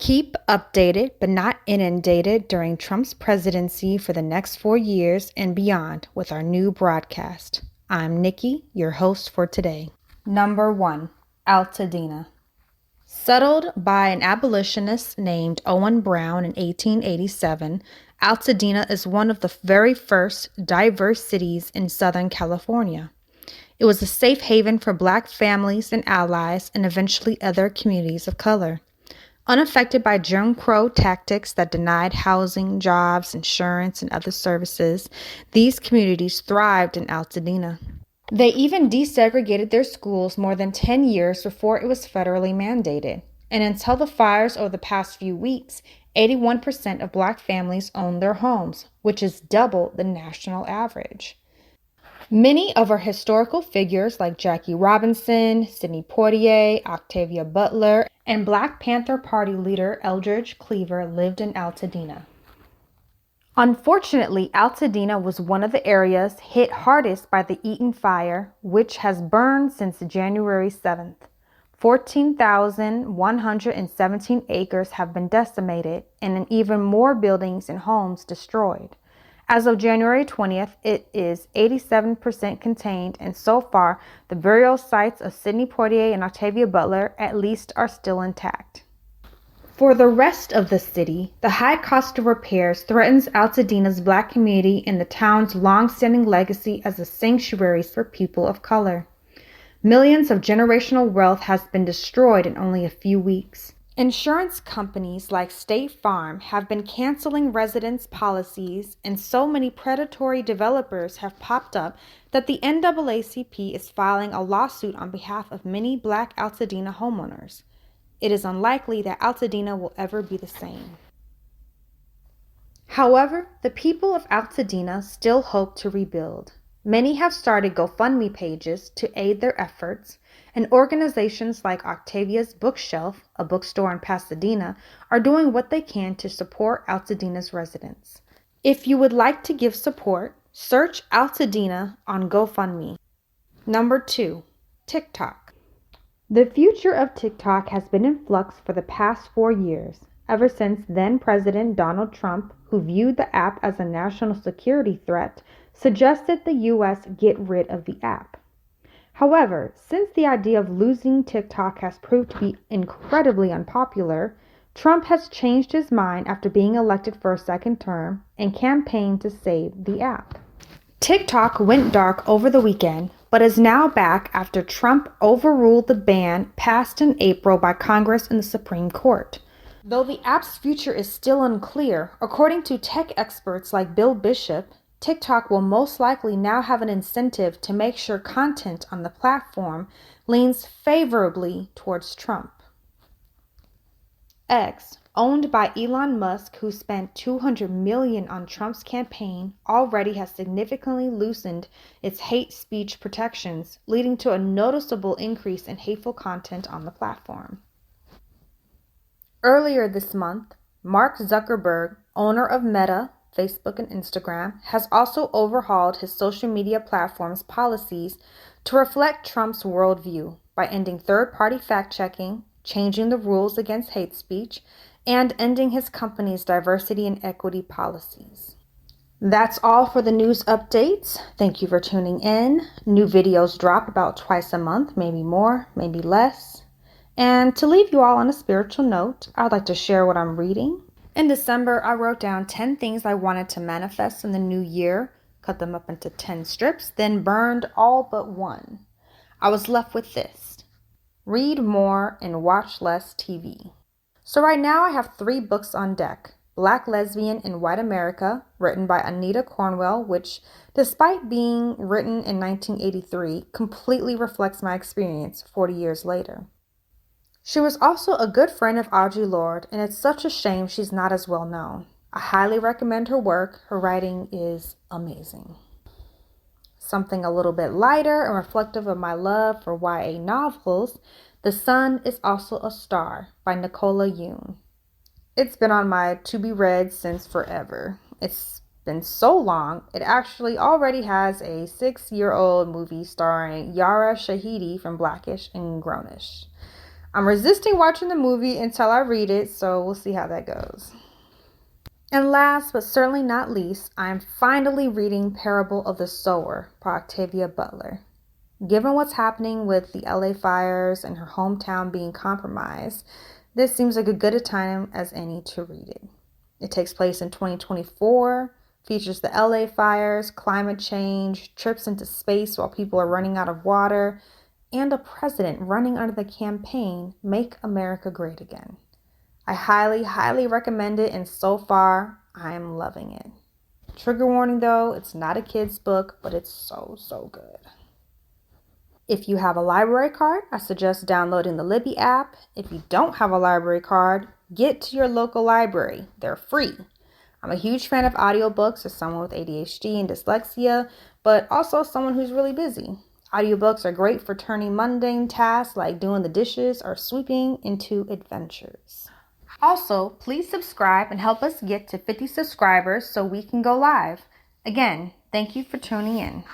Keep updated but not inundated during Trump's presidency for the next 4 years and beyond with our new broadcast. I'm Nikki, your host for today. Number 1. Altadena. Settled by an abolitionist named Owen Brown in 1887, Altadena is one of the very first diverse cities in Southern California. It was a safe haven for Black families and allies and eventually other communities of color. Unaffected by Jim Crow tactics that denied housing, jobs, insurance, and other services, these communities thrived in Altadena. They even desegregated their schools more than 10 years before it was federally mandated. And until the fires over the past few weeks, 81% of Black families own their homes, which is double the national average. Many of our historical figures like Jackie Robinson, Sidney Poitier, Octavia Butler, and Black Panther Party leader Eldridge Cleaver lived in Altadena. Unfortunately, Altadena was one of the areas hit hardest by the Eaton Fire, which has burned since January 7th. 14,117 acres have been decimated and even more buildings and homes destroyed. As of January 20th, it is 87% contained, and so far, the burial sites of Sidney Poitier and Octavia Butler at least are still intact. For the rest of the city, the high cost of repairs threatens Altadena's Black community and the town's long-standing legacy as a sanctuary for people of color. Millions of generational wealth has been destroyed in only a few weeks. Insurance companies like State Farm have been canceling residents' policies, and so many predatory developers have popped up that the NAACP is filing a lawsuit on behalf of many Black Altadena homeowners. It is unlikely that Altadena will ever be the same. However, the people of Altadena still hope to rebuild. Many have started GoFundMe pages to aid their efforts, and organizations like Octavia's Bookshelf, a bookstore in Pasadena, are doing what they can to support Altadena's residents. If you would like to give support, search Altadena on GoFundMe. Number 2. TikTok. The future of TikTok has been in flux for the past 4 years, ever since then-President Donald Trump, who viewed the app as a national security threat, suggested the U.S. get rid of the app. However, since the idea of losing TikTok has proved to be incredibly unpopular, Trump has changed his mind after being elected for a second term and campaigned to save the app. TikTok went dark over the weekend, but is now back after Trump overruled the ban passed in April by Congress and the Supreme Court. Though the app's future is still unclear, according to tech experts like Bill Bishop, TikTok will most likely now have an incentive to make sure content on the platform leans favorably towards Trump. X, owned by Elon Musk, who spent $200 million on Trump's campaign, already has significantly loosened its hate speech protections, leading to a noticeable increase in hateful content on the platform. Earlier this month, Mark Zuckerberg, owner of Meta, Facebook, and Instagram, has also overhauled his social media platform's policies to reflect Trump's worldview by ending third-party fact-checking, changing the rules against hate speech, and ending his company's diversity and equity policies. That's all for the news updates. Thank you for tuning in. New videos drop about twice a month, maybe more, maybe less. And to leave you all on a spiritual note, I'd like to share what I'm reading. In December, I wrote down 10 things I wanted to manifest in the new year, cut them up into 10 strips, then burned all but one. I was left with this: read more and watch less TV. So right now I have 3 books on deck. Black Lesbian in White America, written by Anita Cornwell, which, despite being written in 1983, completely reflects my experience 40 years later. She was also a good friend of Audre Lorde, and it's such a shame she's not as well known. I highly recommend her work. Her writing is amazing. Something a little bit lighter and reflective of my love for YA novels, The Sun is Also a Star by Nicola Yoon. It's been on my to-be-read since forever. It's been so long, it actually already has a 6-year-old movie starring Yara Shahidi from Blackish and Grownish. I'm resisting watching the movie until I read it, so we'll see how that goes. And last but certainly not least, I'm finally reading Parable of the Sower by Octavia Butler. Given what's happening with the LA fires and her hometown being compromised, this seems like as good a time as any to read it. It takes place in 2024, features the LA fires, climate change, trips into space while people are running out of water, and a president running under the campaign, Make America Great Again. I highly, highly recommend it, and so far, I am loving it. Trigger warning though, it's not a kid's book, but it's so good. If you have a library card, I suggest downloading the Libby app. If you don't have a library card, get to your local library. They're free. I'm a huge fan of audiobooks as someone with ADHD and dyslexia, but also someone who's really busy. Audiobooks are great for turning mundane tasks like doing the dishes or sweeping into adventures. Also, please subscribe and help us get to 50 subscribers so we can go live. Again, thank you for tuning in.